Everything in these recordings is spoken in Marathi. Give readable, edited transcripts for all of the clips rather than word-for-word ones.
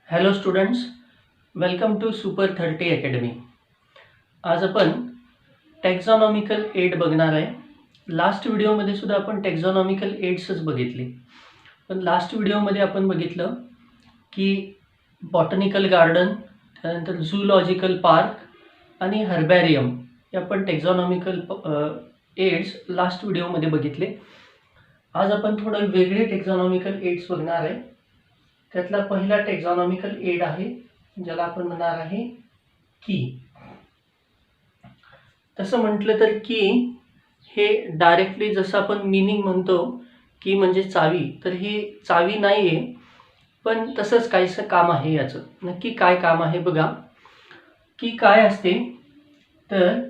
Hello students, welcome to super 30 academy. आज आपण टॅक्झॉनॉमिकल एड बघणार आहे. लास्ट व्हिडिओमध्ये सुद्धा आपण टॅक्झॉनॉमिकल एड्सच बघितले, पण लास्ट व्हिडिओमध्ये आपण बघितलं की बॉटनिकल गार्डन, त्यानंतर झूलॉजिकल पार्क आणि हर्बॅरियम हे आपण टॅक्झॉनॉमिकल एड्स लास्ट व्हिडिओमध्ये बघितले. आज आपण थोडं वेगळे टॅक्झॉनॉमिकल एड्स बघणार आहे. त्यातला पहिला टॅक्झॉनॉमिकल एड आहे ज्याला आपण म्हणणार आहे की. तसं म्हटलं तर की हे डायरेक्टली जसं आपण मीनिंग म्हणतो की म्हणजे चावी, तर ही चावी नाही आहे, पण तसंच काहीसं काम आहे. याचं नक्की काय काम आहे बघा. की काय असते तर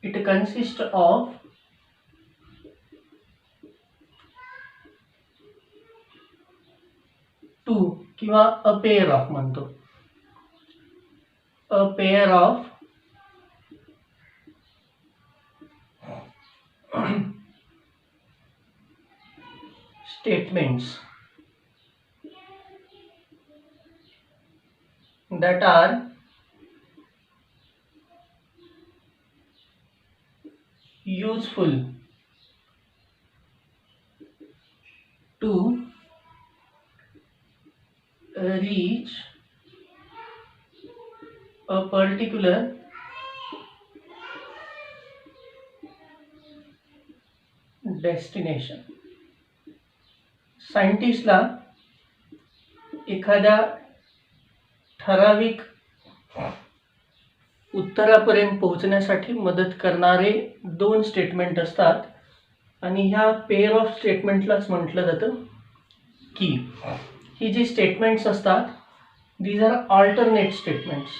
इट कन्सिस्ट ऑफ टू किंवा अ पेअर ऑफ म्हणतो, a pair of statements that are useful to reach a particular destination. सायंटिस्टला एखाद्या ठराविक उत्तरापर्यंत पोहोचण्यासाठी मदत करणारे दोन स्टेटमेंट असतात आणि ह्या पेअर ऑफ स्टेटमेंटलाच म्हटलं जातं की. ही जी स्टेटमेंट्स असतात दीज आर ऑल्टरनेट स्टेटमेंट्स.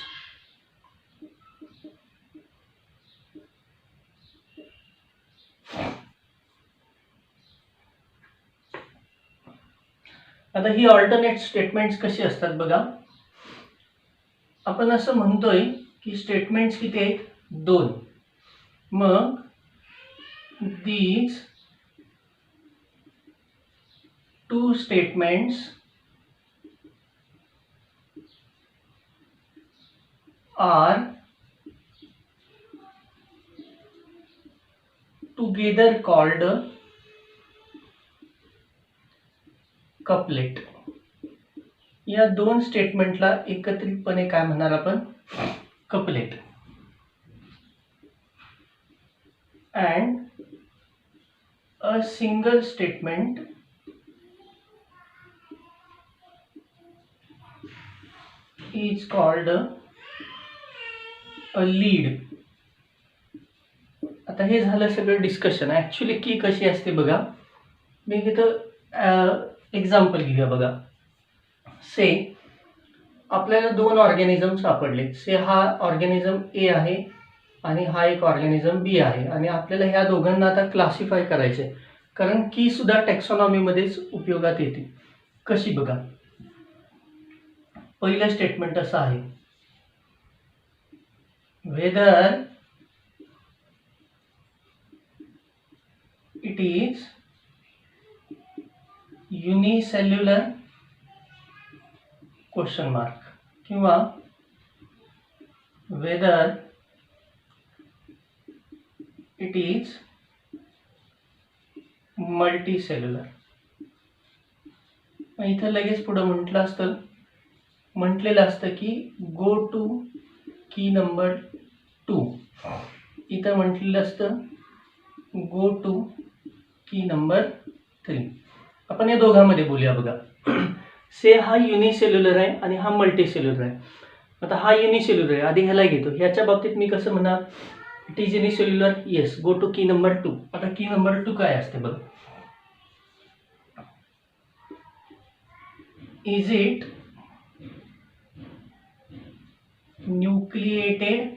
आता ही ऑल्टरनेट स्टेटमेंट्स कशी असतात बघा. आपण असं म्हणतोय की स्टेटमेंट्स किती आहेत, दोन. मग these two statements are together called couplet. या दोन स्टेटमेंटला एकत्रितपणे काय म्हणणार आपण, couplet. and a single statement is called a lead. आता हे झालं सगळं डिस्कशन. ॲक्च्युली की कशी असते बघा. मी इथं एक्झाम्पल घेऊया बघा. से आपल्याला दोन ऑर्गॅनिझम सापडले. से हा ऑर्गॅनिझम ए आहे आणि हा एक ऑर्गॅनिझम बी आहे, आणि आपल्याला ह्या दोघांना आता क्लासिफाय करायचे, कारण की सुद्धा टॅक्सॉनॉमीमध्येच उपयोगात येते. कशी बघा. पहिलं स्टेटमेंट असं आहे, whether it is unicellular question mark, किंवा वेदर इट इज मल्टीसेल्युलर. इथं लगेच पुढं म्हटलेलं असतं की गो टू की नंबर 2. इथं म्हटलेलं असतं गो टू की नंबर 3. आपण या दोघांमध्ये बोलूया बघा. से हा युनिसेल्युलर आहे आणि हा मल्टीसेल्युलर आहे. आता हा युनिसेल्युलर आहे, आधी ह्याला घेतो. ह्याच्या बाबतीत मी कसं म्हणणार, it is unicellular, yes, go to key number 2. आता की नंबर 2 काय असते बघा. Is it nucleated,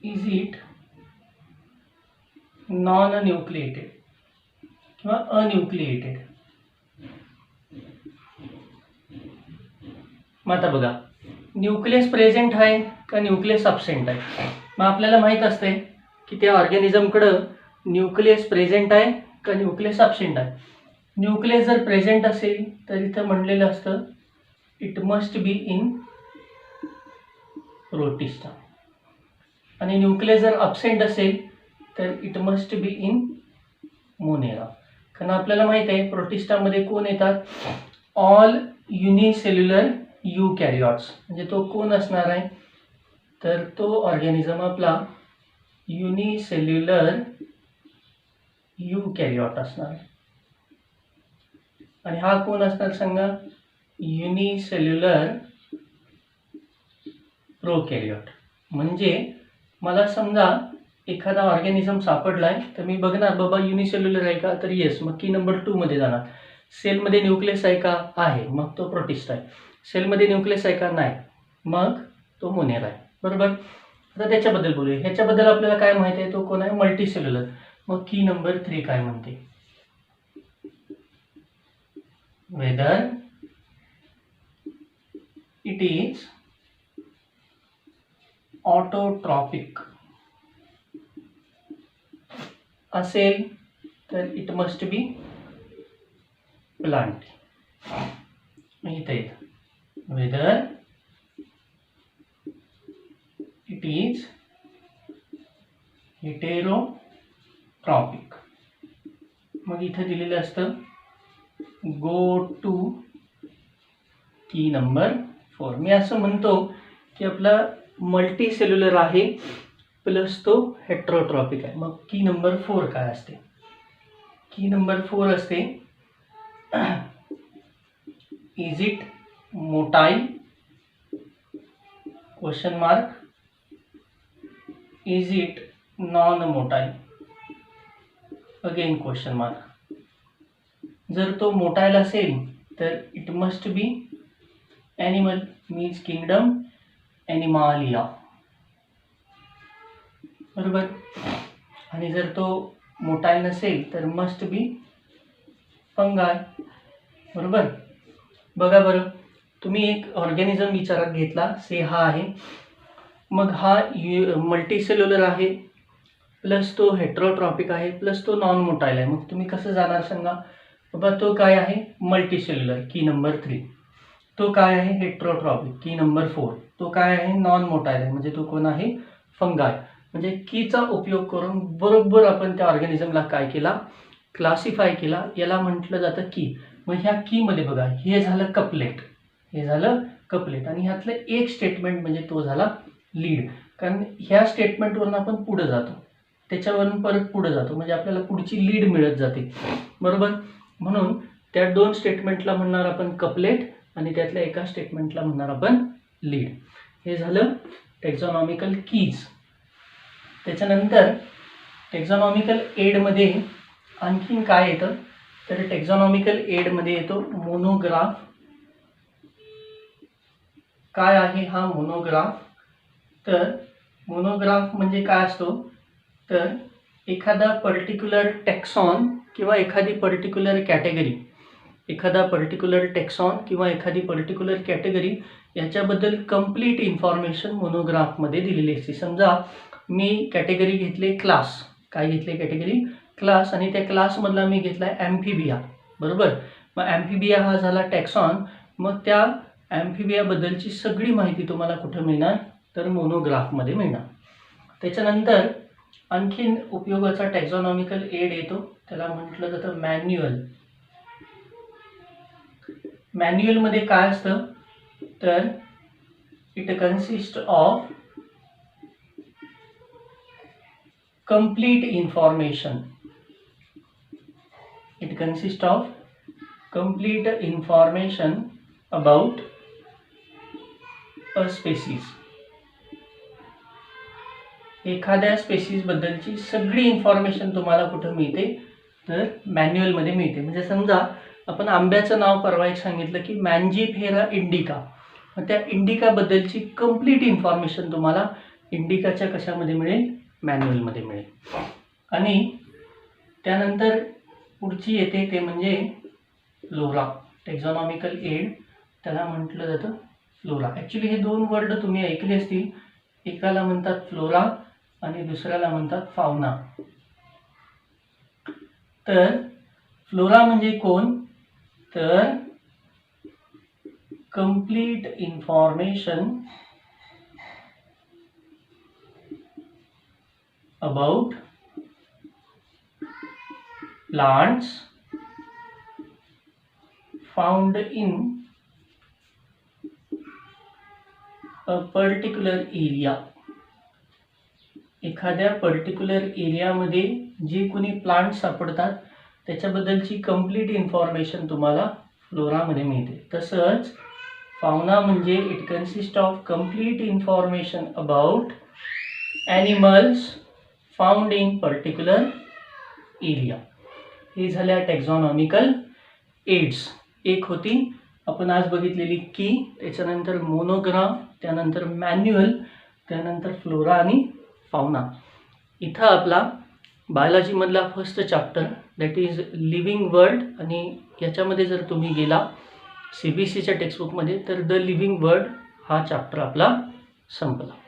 is it non nucleated किंवा अन्यूक्लिएटेड. मग आता बघा, न्यूक्लियस प्रेझेंट आहे का न्यूक्लियस अब्सेंट आहे. मग आपल्याला माहीत असते की त्या ऑर्गॅनिझमकडं न्यूक्लियस प्रेझेंट आहे का न्यूक्लियस अबसेंट आहे. न्यूक्लियस जर प्रेझेंट असेल तर इथं म्हणलेलं असतं it must be in protista, आणि न्यूक्लियस जर अबसेंट असेल तर it must be in Monera. कारण आपल्याला माहित आहे प्रोटिस्टामध्ये कोण येतात, ऑल युनिसेल्युलर युकॅरियोट्स. म्हणजे तो कोण असणार आहे, तर तो ऑर्गॅनिझम आपला युनिसेल्युलर युकॅरियोट असणार आहे. आणि हा कोण असणार सांगा, युनिसेल्युलर प्रोकॅरियोट. म्हणजे मला समजा एखादा ऑर्गॅनिझम सापडलाय तर मी बघणार बाबा युनिसेल्युलर आहे का, तर येस, मग की नंबर 2 मध्ये जाणार. सेलमध्ये न्यूक्लियस आहे का, आहे, मग तो प्रोटिस्ट आहे. सेलमध्ये न्यूक्लियस आहे का, नाही, मग तो मोनेरा आहे. बरोबर. आता त्याच्याबद्दल बोलूया. ह्याच्याबद्दल आपल्याला काय माहिती आहे, तो कोण आहे, मल्टीसेल्युलर. मग की नंबर 3 काय म्हणते, वेदर इट इज ऑटोट्रॉपिक असेल तर इट मस्ट बी प्लांट. इथे वेदर इट इज हेटेरोट्रॉपिक. मग इथे दिलेलं असतं गो टू की नंबर 4. मी असं म्हणतो की आपला मल्टी सेल्युलर आहे प्लस तो हेट्रोट्रॉपिक आहे. मग की नंबर 4 काय असते, की नंबर 4 असते is it motile, question mark, is it non motile, again question mark. जर तो मोटाईल असेल तर it must be animal, means kingdom Animalia. बरोबर. आणि जर तो मोटाईल नसेल तर मस्ट बी फंगाय. बरोबर. बघा बरं, तुम्ही एक ऑर्गॅनिझम विचारात घेतला, से हा आहे, मग हा मल्टीसेल्युलर आहे प्लस तो हेट्रोट्रॉपिक आहे प्लस तो नॉन मोटाईल आहे. मग तुम्ही कसं जाणार सांगा, बाबा तो काय आहे, मल्टीसेल्युलर, की नंबर 3. तो काय आहे, हेट्रोट्रॉपिक, की नंबर 4. तो काय आहे, नॉन मोटाईल आहे, म्हणजे तो कोण आहे, फंगाय. म्हणजे कीचा उपयोग करून बरोबर आपण त्या ऑर्गॅनिझमला काय केला, क्लासिफाय केला. याला म्हटलं जातं की. मग ह्या कीमध्ये बघा, हे झालं कपलेट, हे झालं कपलेट, आणि ह्यातलं एक स्टेटमेंट म्हणजे तो झाला लीड. कारण ह्या स्टेटमेंटवरून आपण पुढे जातो, त्याच्यावरून परत पुढे जातो, म्हणजे आपल्याला पुढची लीड मिळत जाते. बरोबर. म्हणून त्या 2 स्टेटमेंटला म्हणणार आपण कपलेट आणि त्यातल्या एका स्टेटमेंटला म्हणणार आपण लीड. हे झालं टेक्झॉनॉमिकल कीज. त्याच्यानंतर टेक्झॉनॉमिकल एडमध्ये आणखीन काय येतं, तर टेक्झॉनॉमिकल एडमध्ये येतो मोनोग्राफ. काय आहे हा मोनोग्राफ, तर मोनोग्राफ म्हणजे काय असतो, तर एखादा पर्टिक्युलर टेक्सॉन किंवा एखादी पर्टिक्युलर कॅटेगरी, एखादा पर्टिक्युलर टेक्सॉन किंवा एखादी पर्टिक्युलर कॅटेगरी याच्याबद्दल कंप्लीट इन्फॉर्मेशन मोनोग्राफमध्ये दिलेली असते. समजा मी कॅटेगरी घेतले क्लास, काय घेतले कॅटेगरी क्लास, आणि त्या क्लासमधला मी घेतला ॲम्फिबिया. बरोबर. मग ॲम्फिबिया हा झाला टेक्सॉन. मग त्या ॲम्फिबियाबद्दलची सगळी माहिती तुम्हाला कुठं मिळणार, तर मोनोग्राफमध्ये मिळणार. त्याच्यानंतर आणखीन उपयोगाचा टेक्झॉनॉमिकल एड येतो, त्याला म्हटलं जातं मॅन्युअल. मॅन्युअलमध्ये काय असतं, तर it consist of complete information. It consist of complete information about a species. एखाद्या स्पेसीज बद्दलची सगळी इन्फॉर्मेशन तुम्हाला कुठं मिळते, तर मॅन्युअलमध्ये मिळते. म्हणजे समजा आपण आंब्याचं नाव परवा एक सांगितलं की मँजिफेरा इंडिका, मग त्या इंडिकाबद्दलची कंप्लीट इन्फॉर्मेशन तुम्हाला इंडिकाच्या कशामध्ये मिळेल, मॅन्युअलमध्ये मिळेल. आणि त्यानंतर पुढची येते ते म्हणजे फ्लोरा. टेक्झॉनॉमिकल एड त्याला म्हटलं जातं फ्लोरा. ॲक्च्युली हे 2 वर्ड तुम्ही ऐकले असतील, एकाला म्हणतात फ्लोरा आणि दुसऱ्याला म्हणतात फाउना. तर फ्लोरा म्हणजे कोण, तर complete information about plants found in a particular area. एखाद्या पर्टिक्युलर एरियामध्ये जे कोणी प्लांट सापडतात त्याच्याबद्दलची कंप्लीट इन्फॉर्मेशन तुम्हाला फ्लोरामध्ये मिळते. तसंच फाउना म्हणजे it consist of complete information about animals found in particular area. हे झाल्या टॅक्झॉनॉमिकल एड्स. एक होती आपण आज बघितलेली की, त्याच्यानंतर मोनोग्राफ, त्यानंतर मॅन्युअल, त्यानंतर फ्लोरा आणि फाउना. इथं आपला बायोलॉजीमधला first chapter that is living world, आणि याच्यामध्ये जर तुम्ही गेला CBSEच्या टेक्स्टबुकमध्ये तर द लिव्हिंग वर्ल्ड हा चॅप्टर आपला संपला.